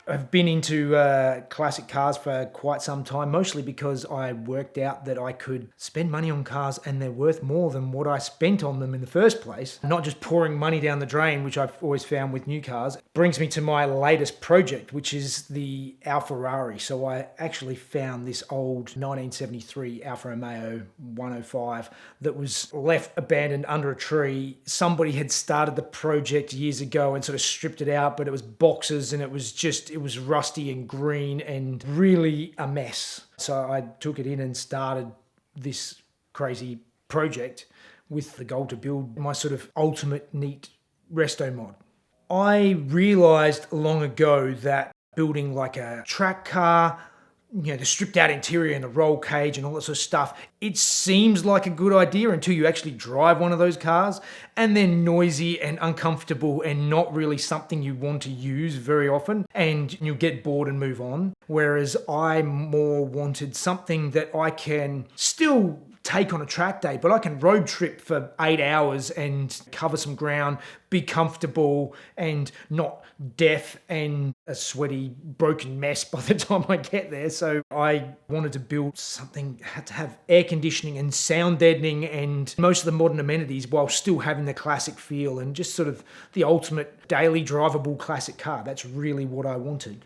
I've been into classic cars for quite some time, mostly because I worked out that I could spend money on cars and they're worth more than what I spent on them in the first place. Not just pouring money down the drain, which I've always found with new cars. Brings me to my latest project, which is the Alfa Ferrari. So I actually found this old 1973 Alfa Romeo 105 that was left abandoned under a tree. Somebody had started the project years ago and sort of stripped it out, but it was boxes and it was rusty and green and really a mess. So I took it in and started this crazy project with the goal to build my sort of ultimate neat resto mod. I realized long ago that building like a track car, the stripped out interior and the roll cage and all that sort of stuff, it seems like a good idea until you actually drive one of those cars, and they're noisy and uncomfortable and not really something you want to use very often, and you'll get bored and move on. Whereas I more wanted something that I can still take on a track day, but I can road trip for 8 hours and cover some ground, be comfortable and not deaf and a sweaty, broken mess by the time I get there. So I wanted to build something that had to have air conditioning and sound deadening and most of the modern amenities while still having the classic feel and just sort of the ultimate daily drivable classic car. That's really what I wanted.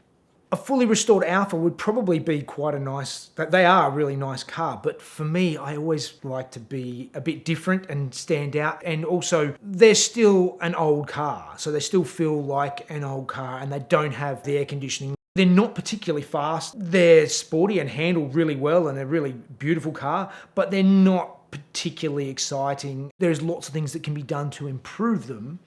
A fully restored Alfa would probably be quite a nice, they are a really nice car, but for me, I always like to be a bit different and stand out. And also, they're still an old car, so they still feel like an old car and they don't have the air conditioning. They're not particularly fast. They're sporty and handle really well and a really beautiful car, but they're not particularly exciting. There's lots of things that can be done to improve them,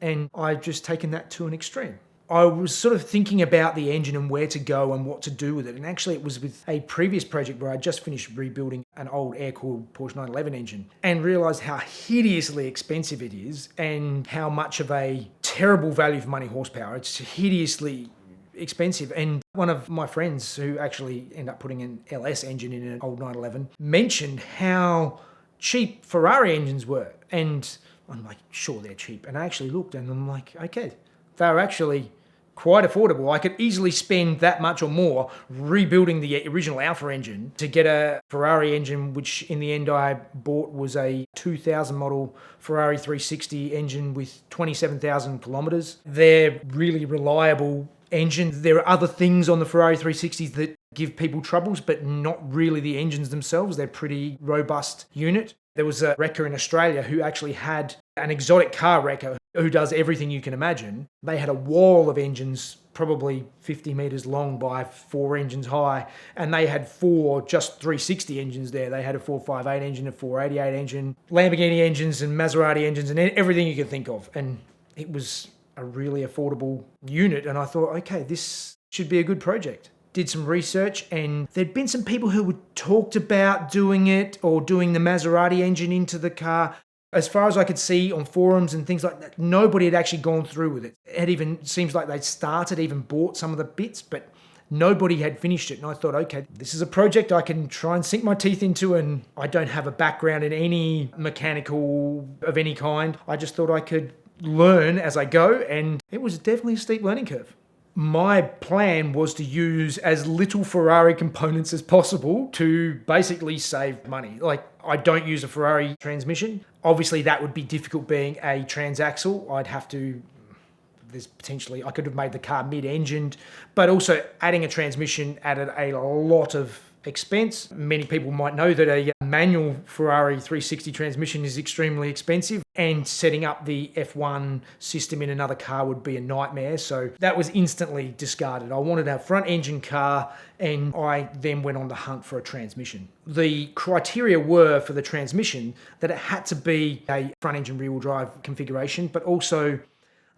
and I've just taken that to an extreme. I was sort of thinking about the engine and where to go and what to do with it. And actually it was with a previous project where I just finished rebuilding an old air-cooled Porsche 911 engine and realised how hideously expensive it is and how much of a terrible value for money horsepower. It's hideously expensive. And one of my friends who actually ended up putting an LS engine in an old 911 mentioned how cheap Ferrari engines were. And I'm like, sure, they're cheap. And I actually looked and I'm like, okay, they're actually quite affordable. I could easily spend that much or more rebuilding the original Alfa engine to get a Ferrari engine, which in the end I bought was a 2000 model Ferrari 360 engine with 27,000 kilometers. They're really reliable engines. There are other things on the Ferrari 360s that give people troubles, but not really the engines themselves. They're pretty robust unit. There was a wrecker in Australia who actually had an exotic car wrecker who does everything you can imagine. They had a wall of engines, probably 50 meters long by 4 engines high, and they had 4 just 360 engines there. They had a 458 engine, a 488 engine, Lamborghini engines and Maserati engines and everything you could think of. And it was a really affordable unit. And I thought, okay, this should be a good project. Did some research and there'd been some people who had talked about doing it or doing the Maserati engine into the car. As far as I could see on forums and things like that, nobody had actually gone through with it. It even seems like they'd started, even bought some of the bits, but nobody had finished it. And I thought, okay, this is a project I can try and sink my teeth into, and I don't have a background in any mechanical of any kind. I just thought I could learn as I go, and it was definitely a steep learning curve. My plan was to use as little Ferrari components as possible to basically save money. Like, I don't use a Ferrari transmission. Obviously, that would be difficult being a transaxle. I could have made the car mid-engined, but also adding a transmission added a lot of expense. Many people might know that a manual Ferrari 360 transmission is extremely expensive, and setting up the F1 system in another car would be a nightmare. So that was instantly discarded. I wanted a front engine car, and I then went on the hunt for a transmission. The criteria were for the transmission that it had to be a front engine rear wheel drive configuration, but also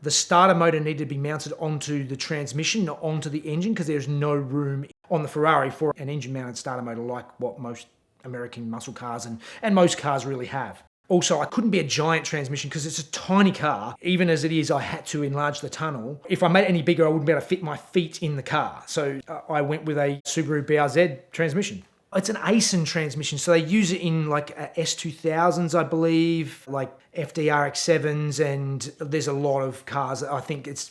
the starter motor needed to be mounted onto the transmission, not onto the engine, because there's no room on the Ferrari for an engine-mounted starter motor like what most American muscle cars and most cars really have. Also, I couldn't be a giant transmission because it's a tiny car. Even as it is, I had to enlarge the tunnel. If I made it any bigger, I wouldn't be able to fit my feet in the car. So I went with a Subaru BRZ transmission. It's an ASIN transmission, so they use it in like S2000s, I believe, like FDRX7s, and there's a lot of cars that I think it's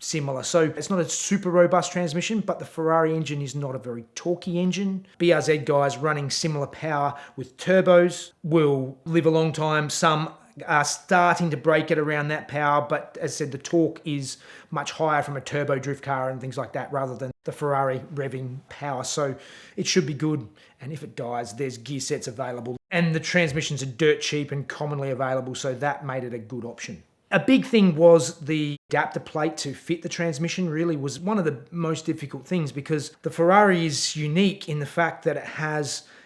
similar. So it's not a super robust transmission, but the Ferrari engine is not a very torquey engine. BRZ guys running similar power with turbos will live a long time. Some are starting to break it around that power, but as I said, the torque is much higher from a turbo drift car and things like that rather than the Ferrari revving power. So it should be good. And if it dies, there's gear sets available. And the transmissions are dirt cheap and commonly available, so that made it a good option. A big thing was the adapter plate to fit the transmission really was one of the most difficult things, because the Ferrari is unique in the fact that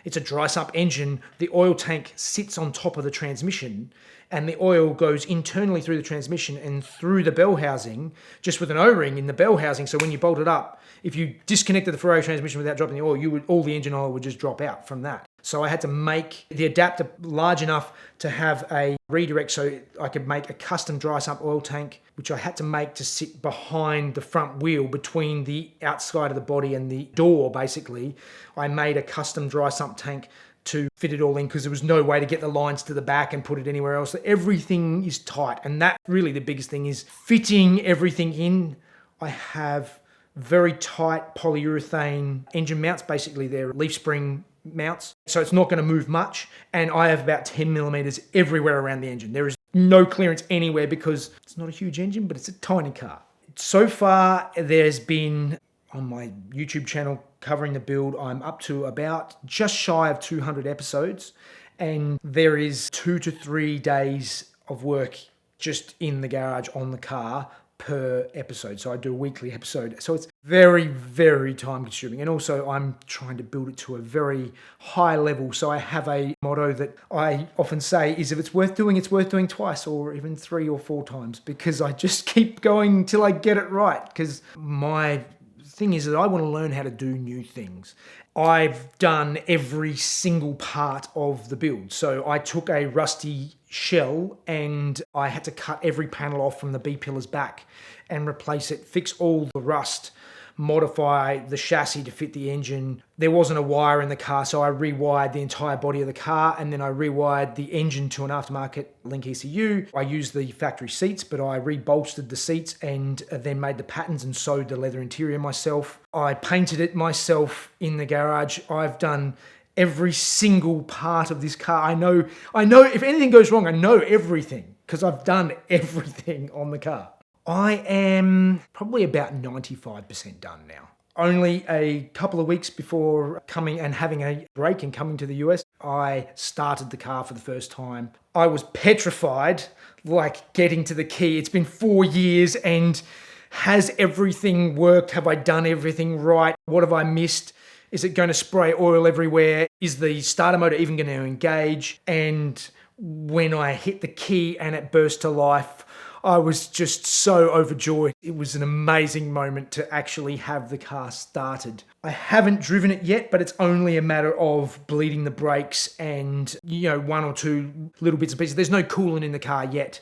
it's a dry sump engine. The oil tank sits on top of the transmission and the oil goes internally through the transmission and through the bell housing, just with an O-ring in the bell housing. So when you bolt it up, if you disconnected the Ferrari transmission without dropping the oil, all the engine oil would just drop out from that. So I had to make the adapter large enough to have a redirect so I could make a custom dry sump oil tank, which I had to make to sit behind the front wheel between the outside of the body and the door, basically. I made a custom dry sump tank to fit it all in because there was no way to get the lines to the back and put it anywhere else. So everything is tight. And that really the biggest thing is fitting everything in. I have very tight polyurethane engine mounts. Basically, they're leaf spring mounts. So it's not going to move much. And I have about 10 millimeters everywhere around the engine. There is no clearance anywhere because it's not a huge engine, but it's a tiny car. So far, there's been, on my YouTube channel covering the build, I'm up to about just shy of 200 episodes. And there is 2 to 3 days of work just in the garage on the car per episode. So I do a weekly episode. So it's very, very time consuming. And also I'm trying to build it to a very high level. So I have a motto that I often say is, if it's worth doing twice or even 3 or 4 times, because I just keep going till I get it right. Because my thing is that I want to learn how to do new things. I've done every single part of the build. So I took a rusty shell and I had to cut every panel off from the B-pillars back and replace it, fix all the rust, modify the chassis to fit the engine. There wasn't a wire in the car, so I rewired the entire body of the car, and then I rewired the engine to an aftermarket link ECU. I used the factory seats, but I rebolstered the seats and then made the patterns and sewed the leather interior myself. I painted it myself in the garage. I've done every single part of this car. I know if anything goes wrong, I know everything because I've done everything on the car. I am probably about 95% done now. Only a couple of weeks before coming and having a break and coming to the US, I started the car for the first time. I was petrified, like getting to the key. It's been 4 years and has everything worked? Have I done everything right? What have I missed? Is it going to spray oil everywhere? Is the starter motor even going to engage? And when I hit the key and it burst to life, I was just so overjoyed. It was an amazing moment to actually have the car started. I haven't driven it yet, but it's only a matter of bleeding the brakes and, 1 or 2 little bits and pieces. There's no coolant in the car yet.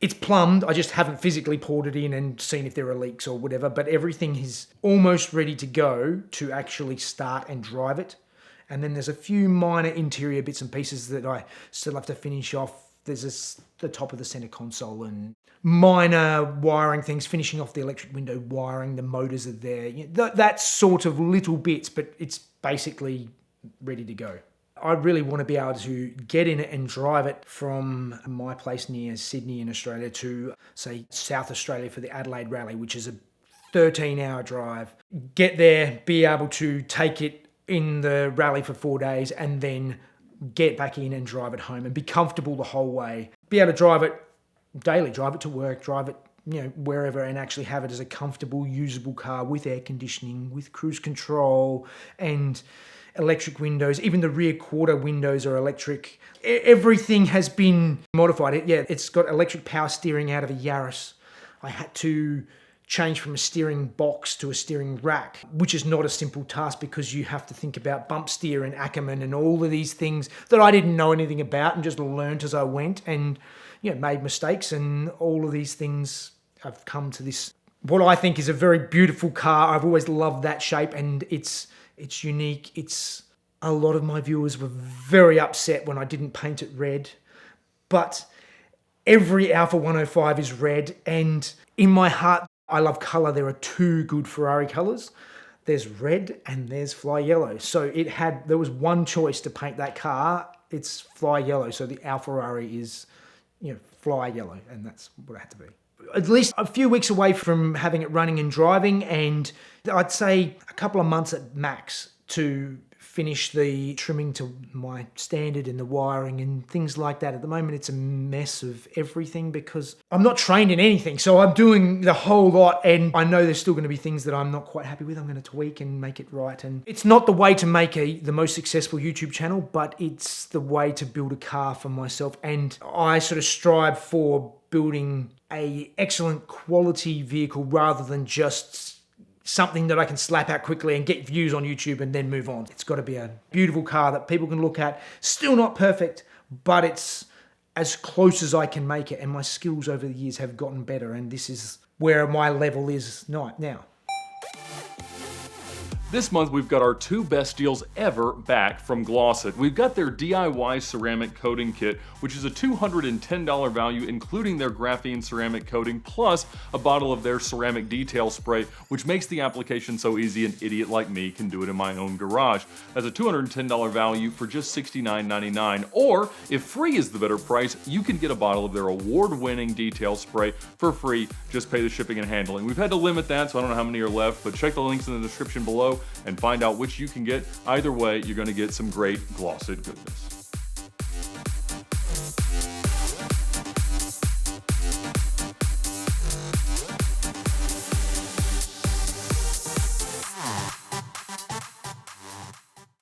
It's plumbed. I just haven't physically poured it in and seen if there are leaks or whatever, but everything is almost ready to go to actually start and drive it. And then there's a few minor interior bits and pieces that I still have to finish off. There's the top of the center console and minor wiring things, finishing off the electric window wiring, the motors are there. That sort of little bits, but it's basically ready to go. I really want to be able to get in it and drive it from my place near Sydney in Australia to, say, South Australia for the Adelaide Rally, which is a 13-hour drive. Get there, be able to take it in the rally for 4 days and then get back in and drive it home and be comfortable the whole way. Be able to drive it daily, drive it to work, drive it wherever, and actually have it as a comfortable, usable car with air conditioning, with cruise control and electric windows. Even the rear quarter windows are electric. Everything has been modified. It's got electric power steering out of a Yaris. I had to change from a steering box to a steering rack, which is not a simple task because you have to think about bump steer and Ackerman and all of these things that I didn't know anything about and just learned as I went and made mistakes, and all of these things have come to this, what I think is a very beautiful car. I've always loved that shape and it's unique. A lot of my viewers were very upset when I didn't paint it red, but every Alfa 105 is red, and in my heart, I love color. There are two good Ferrari colors. There's red and there's fly yellow. So there was one choice to paint that car. It's fly yellow. So the Alfa Ferrari is, fly yellow, and that's what it had to be. At least a few weeks away from having it running and driving, and I'd say a couple of months at max to finish the trimming to my standard and the wiring and things like that. At the moment, it's a mess of everything because I'm not trained in anything. So I'm doing the whole lot, and I know there's still going to be things that I'm not quite happy with. I'm going to tweak and make it right. And it's not the way to make the most successful YouTube channel, but it's the way to build a car for myself. And I sort of strive for building a excellent quality vehicle rather than just something that I can slap out quickly and get views on YouTube and then move on. It's got to be a beautiful car that people can look at. Still not perfect, but it's as close as I can make it. And my skills over the years have gotten better, and this is where my level is now. This month we've got our 2 best deals ever back from Glossit. We've got their DIY ceramic coating kit, which is a $210 value including their graphene ceramic coating plus a bottle of their ceramic detail spray, which makes the application so easy an idiot like me can do it in my own garage. That's a $210 value for just $69.99. Or, if free is the better price, you can get a bottle of their award-winning detail spray for free. Just pay the shipping and handling. We've had to limit that, so I don't know how many are left, but check the links in the description below and find out which you can get. Either way, you're going to get some great Glossit goodness.